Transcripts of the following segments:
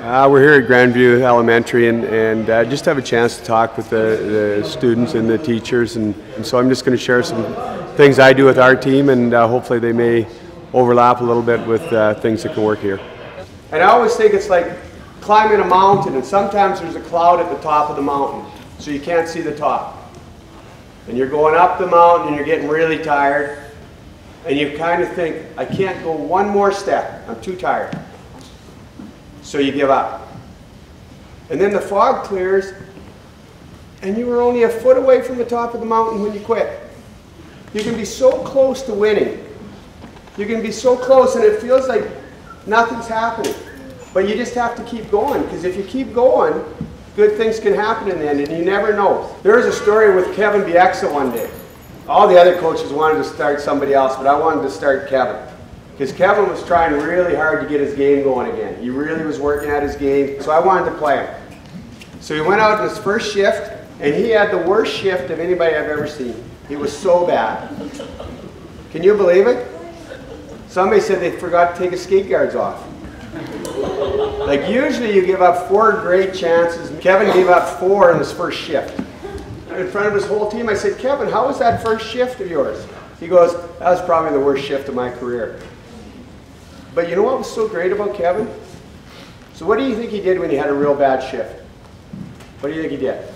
We're here at Grandview Elementary and just have a chance to talk with the students and the teachers, and so I'm just going to share some things I do with our team, and hopefully they may overlap a little bit with things that can work here. And I always think it's like climbing a mountain, and sometimes there's a cloud at the top of the mountain, so you can't see the top. And you're going up the mountain and you're getting really tired, and you kind of think, I can't go one more step, I'm too tired. So you give up. And then the fog clears, and you were only a foot away from the top of the mountain when you quit. You can be so close to winning. You can be so close, and it feels like nothing's happening. But you just have to keep going, because if you keep going, good things can happen in the end, and you never know. There was a story with Kevin Bieksa one day. All the other coaches wanted to start somebody else, but I wanted to start Kevin. Because Kevin was trying really hard to get his game going again. He really was working at his game, so I wanted to play him. So he went out in his first shift, and he had the worst shift of anybody I've ever seen. He was so bad. Can you believe it? Somebody said they forgot to take his skate guards off. Like usually you give up 4 great chances. Kevin gave up 4 in his first shift. In front of his whole team, I said, Kevin, how was that first shift of yours? He goes, that was probably the worst shift of my career. But you know what was so great about Kevin? So what do you think he did when he had a real bad shift? What do you think he did?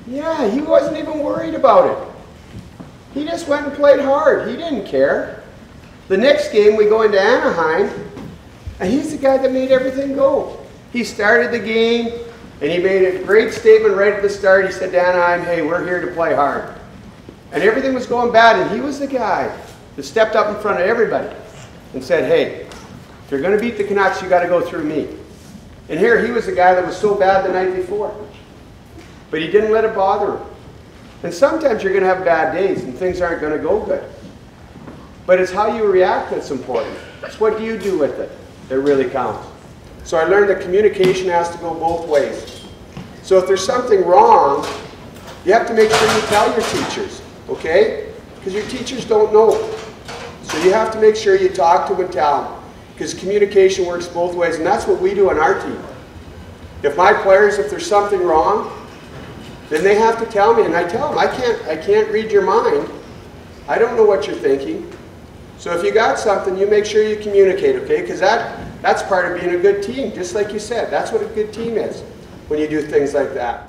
Yeah, he wasn't even worried about it. He just went and played hard. He didn't care. The next game we go into Anaheim, and he's the guy that made everything go. He started the game, and he made a great statement right at the start. He said to Anaheim, hey, we're here to play hard. And everything was going bad, and he was the guy that stepped up in front of everybody and said, hey, if you're going to beat the Canucks, you got to go through me. And here he was the guy that was so bad the night before. But he didn't let it bother him. And sometimes you're going to have bad days and things aren't going to go good. But it's how you react that's important. It's what do you do with it that really counts. So I learned that communication has to go both ways. So if there's something wrong, you have to make sure you tell your teachers, okay? Because your teachers don't know. So you have to make sure you talk to them and tell them. Because communication works both ways, and that's what we do on our team. If my players, if there's something wrong, then they have to tell me, and I tell them, I can't read your mind. I don't know what you're thinking. So if you got something, you make sure you communicate, okay? Because that's part of being a good team, just like you said. That's what a good team is, when you do things like that.